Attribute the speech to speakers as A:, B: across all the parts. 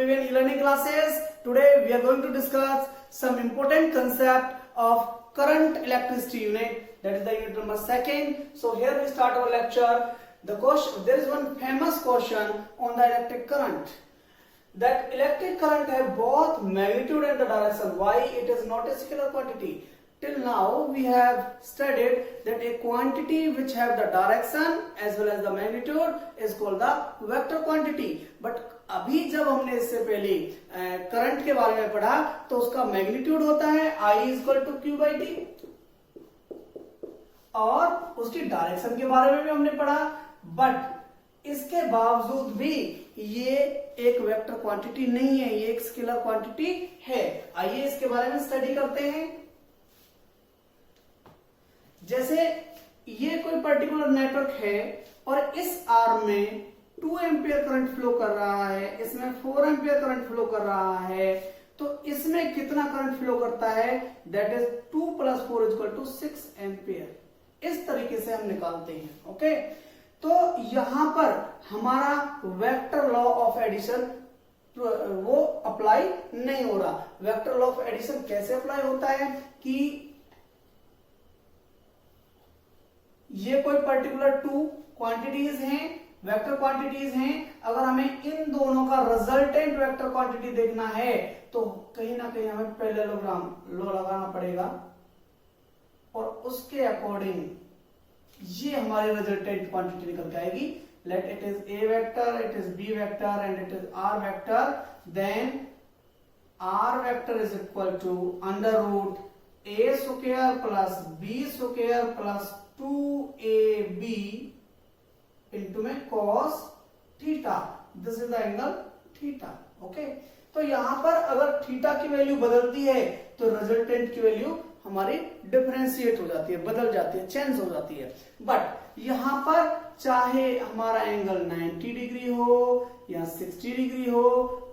A: Vivian e-learning classes. Today we are going to discuss some important concept of current electricity unit. That is the unit number 2nd. So here we start our lecture. There is one famous question on the electric current. That electric current have both magnitude and the direction. Why it is not a scalar quantity? Till now we have studied that a quantity which have the direction as well as the magnitude is called the vector quantity. But अभी जब हमने इससे पहले current के बारे में पढ़ा तो उसका मैग्नीट्यूड होता है I equal to q by t, और उसकी डायरेक्शन के बारे में भी हमने पढ़ा. बट इसके बावजूद भी ये एक वेक्टर क्वांटिटी नहीं है, ये एक स्केलर क्वांटिटी है. आइए इसके बारे में स्टडी करते हैं. जैसे ये कोई पर्टिकुलर नेटवर्क है और इस आर्म में 2 एम्पियर करंट फ्लो कर रहा है, इसमें 4 एम्पियर करंट फ्लो कर रहा है, तो इसमें कितना करंट फ्लो करता है? That is 2 + 4 = 6 ampere. इस तरीके से हम निकालते हैं. ओके, तो यहां पर हमारा वेक्टर लॉ ऑफ एडिशन वो अप्लाई नहीं हो रहा. वेक्टर लॉ ऑफ एडिशन कैसे अप्लाई होता है कि ये कोई पर्टिकुलर 2 क्वांटिटीज हैं, वेक्टर क्वांटिटीज हैं. अगर हमें इन दोनों का रिजल्टेंट वेक्टर क्वांटिटी देखना है तो कहीं ना कहीं हमें पैरेललोग्राम लॉ लगाना पड़ेगा और उसके अकॉर्डिंग ये हमारी रिजल्टेंट क्वांटिटी निकल के आएगी. Let it is a vector, it is b vector and it is r vector. Then r vector is equal to √a² plus b² plus 2ab into में cos theta. This is the angle theta. Okay, तो यहां पर अगर theta की value बदलती है तो resultant की वैल्यू हमारी डिफरेंशिएट हो जाती है, बदल जाती है, चेंज हो जाती है. बट यहां पर चाहे हमारा एंगल 90 डिग्री हो या 60 डिग्री हो,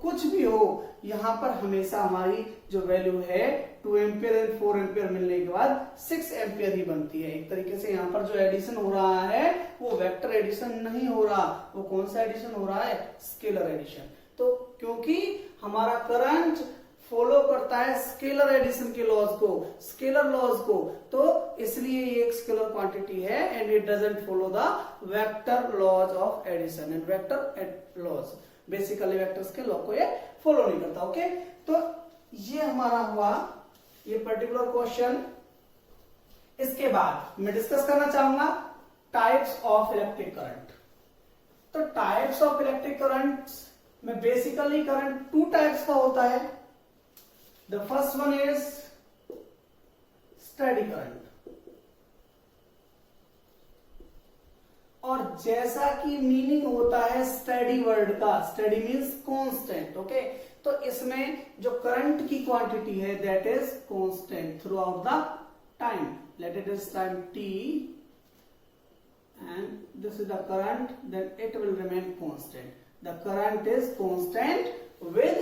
A: कुछ भी हो, यहां पर हमेशा हमारी जो वैल्यू है 2 एम्पियर एंड 4 एम्पियर मिलने के बाद 6 एम्पियर ही बनती है. एक तरीके से यहां पर जो एडिशन हो रहा है वो वेक्टर एडिशन नहीं हो रहा. वो कौन सा एडिशन हो रहा है? Scalar addition. तो क्योंकि हमारा करंट फॉलो करता है स्केलर एडिशन के लॉज को, स्केलर लॉज को, तो इसलिए ये एक स्केलर क्वांटिटी है and it doesn't follow the vector laws of addition. And vector laws basically vectors के लॉ को ये फॉलो नहीं करता. ओके, तो ये हमारा हुआ ये पर्टिकुलर क्वेश्चन. इसके बाद मैं डिस्कस करना चाहूंगा टाइप्स ऑफ इलेक्ट्रिक करंट. तो टाइप्स ऑफ इलेक्ट्रिक करंट में बेसिकली करंट 2 टाइप्स का होता है. The first one is steady current. और जैसा कि मीनिंग होता है स्टेडी वर्ड का, स्टेडी मीन्स कांस्टेंट. ओके, तो इसमें जो करंट की क्वांटिटी है that is constant through out the time. Late it is time t and this is the current, then it will remain constant. The current is constant with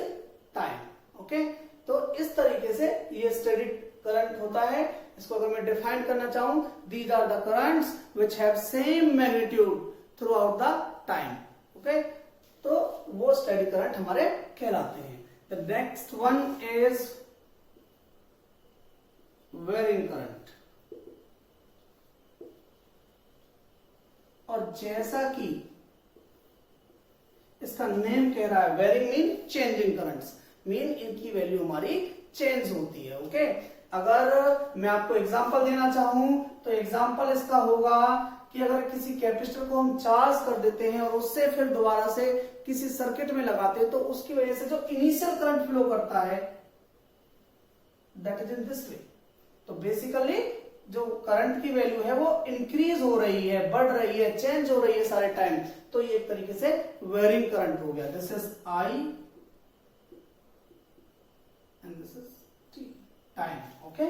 A: time. Okay, तो इस तरीके से ये steady current होता है. इसको अगर मैं डिफाइन करना चाहूं, these are the currents which have same magnitude throughout the time. Okay, तो वो स्टेडी करंट हमारे कहलाते हैं. The next one is varying current. और जैसा कि इसका नेम कह रहा है, varying mean changing currents, mean इनकी वैल्यू हमारी चेंज होती है. ओके, अगर मैं आपको एग्जांपल देना चाहूं तो एग्जांपल इसका होगा कि अगर किसी कैपेसिटर को हम चार्ज कर देते हैं और उससे फिर दोबारा से किसी सर्किट में लगाते हैं तो उसकी वजह से जो इनिशियल करंट फ्लो करता है that is in this way. तो बेसिकली जो करंट की वैल्यू है वो इंक्रीज हो रही है, बढ़ रही है, चेंज हो रही है सारे टाइम. तो ये एक तरीके से वेरिंग करंट हो गया. This is I and this is t time. Okay,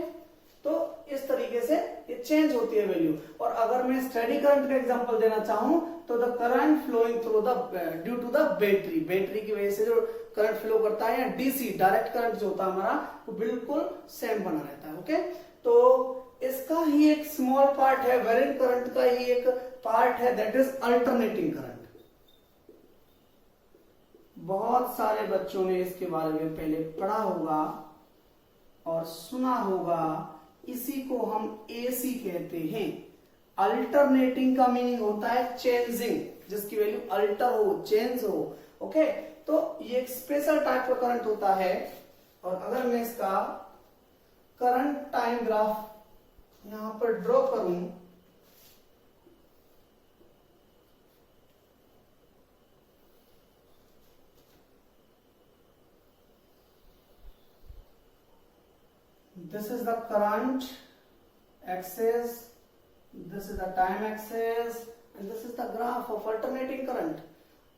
A: तो इस तरीके से ये चेंज होती है वैल्यू. और अगर मैं स्टेडी करंट का एग्जांपल देना चाहूं तो the current flowing through the due to the battery, battery की वजह से जो करंट फ्लो करता है, या डीसी डायरेक्ट करंट जो होता है हमारा, वो बिल्कुल सेम बना रहता है. ओके, तो इसका ही एक स्मॉल पार्ट है, वेरिंग करंट का ही एक पार्ट है दैट इज अल्टरनेटिंग करंट. बहुत सारे बच्चों ने इसके बारे में पहले पढ़ा होगा और सुना होगा। इसी को हम एसी कहते हैं। अल्टरनेटिंग का मीनिंग होता है चेंजिंग, जिसकी वैल्यू अल्टर हो, चेंज हो। ओके, तो ये एक स्पेशल टाइप का करंट होता है। और अगर मैं इसका करंट टाइम ग्राफ यहां पर ड्रॉ करूं, this is the current axis, this is the time axis, and this is the graph of alternating current.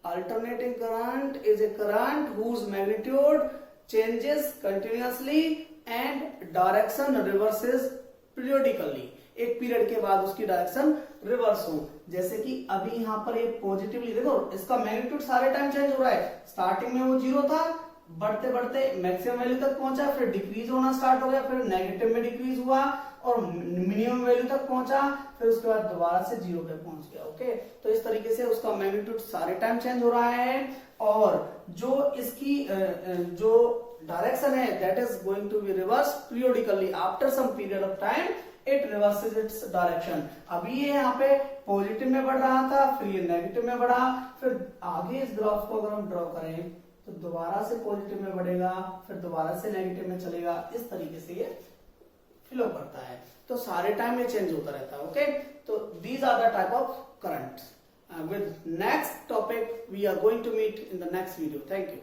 A: Alternating current is a current whose magnitude changes continuously and direction reverses periodically. एक period के बाद उसकी direction reverse हो। जैसे कि अभी यहाँ पर ये पॉजिटिवली देखो, इसका मैग्नीट्यूड सारे टाइम चेंज हो रहा है। स्टार्टिंग में वो 0 था, बढ़ते बढ़ते मैक्सिमम वैल्यू तक पहुंचा, फिर डिक्रीज होना स्टार्ट हो गया, फिर नेगेटिव में डिक्रीज हुआ और मिनिमम वैल्यू तक पहुंचा, फिर उसके बाद दोबारा से 0 पे पहुंच गया। ओके, तो इस तरीके से उसका मैग्नीट्यूड सारे टाइम चेंज हो रहा है। और जो इसकी जो डायरेक्शन है that is going to be reverse periodically after some period of time, it reverses its direction. अभी ये यहाँ पे पॉजिटिव में बढ़ रहा था, फिर ये नेगेटिव में बढ़ा, फिर आगे इस ग्राफ को अगर हम ड्रॉ करें तो दोबारा से पॉजिटिव में बढ़ेगा, फिर दोबारा से नेगेटिव में चलेगा। इस तरीके से ये फ्लो करता है। तो सारे टाइम ये चेंज होता रहता है। ओके, तो these are the type of current. With next topic we are going to meet in the next video. Thank you.